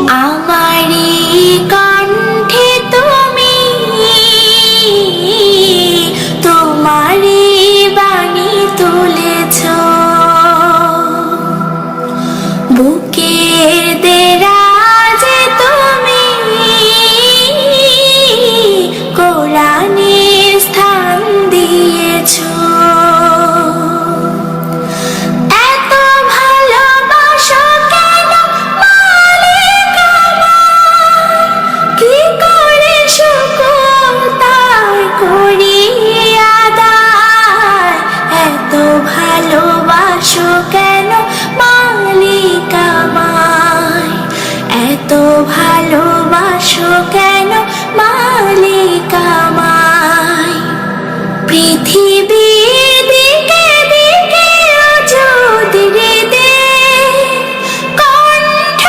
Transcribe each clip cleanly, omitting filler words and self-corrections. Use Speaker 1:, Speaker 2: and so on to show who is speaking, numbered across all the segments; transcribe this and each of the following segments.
Speaker 1: আমারি কণ্ঠে তুমি তোমারি বাণী তুলেছ, বুকের দেরাজে তুমি কোরআনের স্থান দিয়েছ। এত ভালোবাসো কেন মালিক আমার, কি করে শুকর তার করি আদায়। এত ভালোবাসো কেন মালিক আমায়, এত ভালোবাসো কেন মালিক আমায়। পৃথিবীর দিকে দিকে যদি দে কণ্ঠ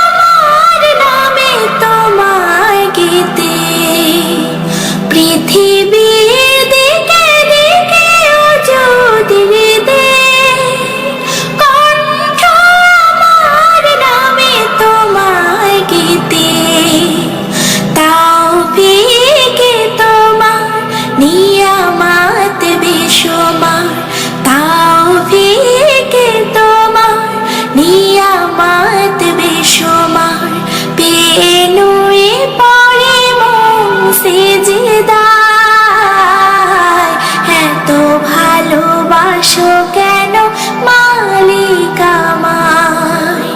Speaker 1: আমার নামে তোমায় গীতে। পৃথিবীর দিকে দিকে যদি দে কণ্ঠ আমার নামে তোমায় গীতে। তাওফীকে তোমার নিয়ামত বেশুমার, তাওফীকে তোমার নিয়ামত বেশুমার। পেয়ে নুয়ে পড়ে মন সিজদায়, এত ভালোবাসো কেন মালিক আমায়,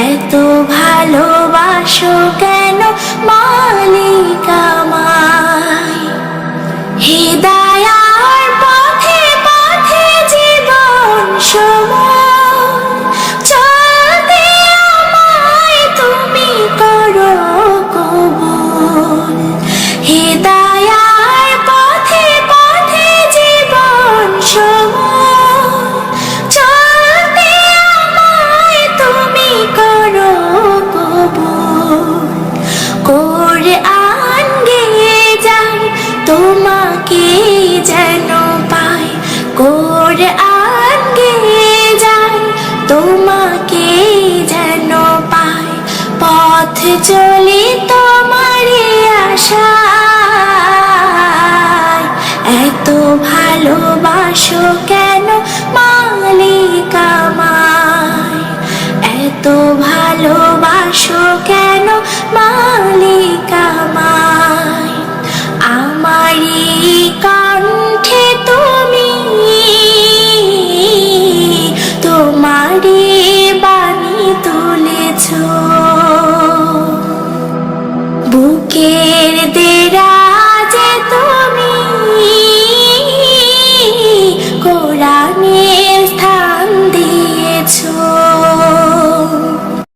Speaker 1: এত ভালোবাসো কেন মালিক আমায়। হিদায়ার পথে পথে জীবন সময় চলতে আমায় তুমি করো কবুল। হিদায়ার পথে পথে জীবন সময় চলতে আমায় তুমি করো কবুল। কোরআন গেয়ে যাই তোমাকে যেন পাই, কোরআন গেয়ে যাই তোমাকে যেন পাই। পথ চলি তোমারই আশায়, এত ভালোবাসো কেন মালিক আমায়, এত ভালোবাসো কেন মালিক আমায়। আমারি কণ্ঠে তুমি তোমারি বাণী তুলেছ, বুকের দেরা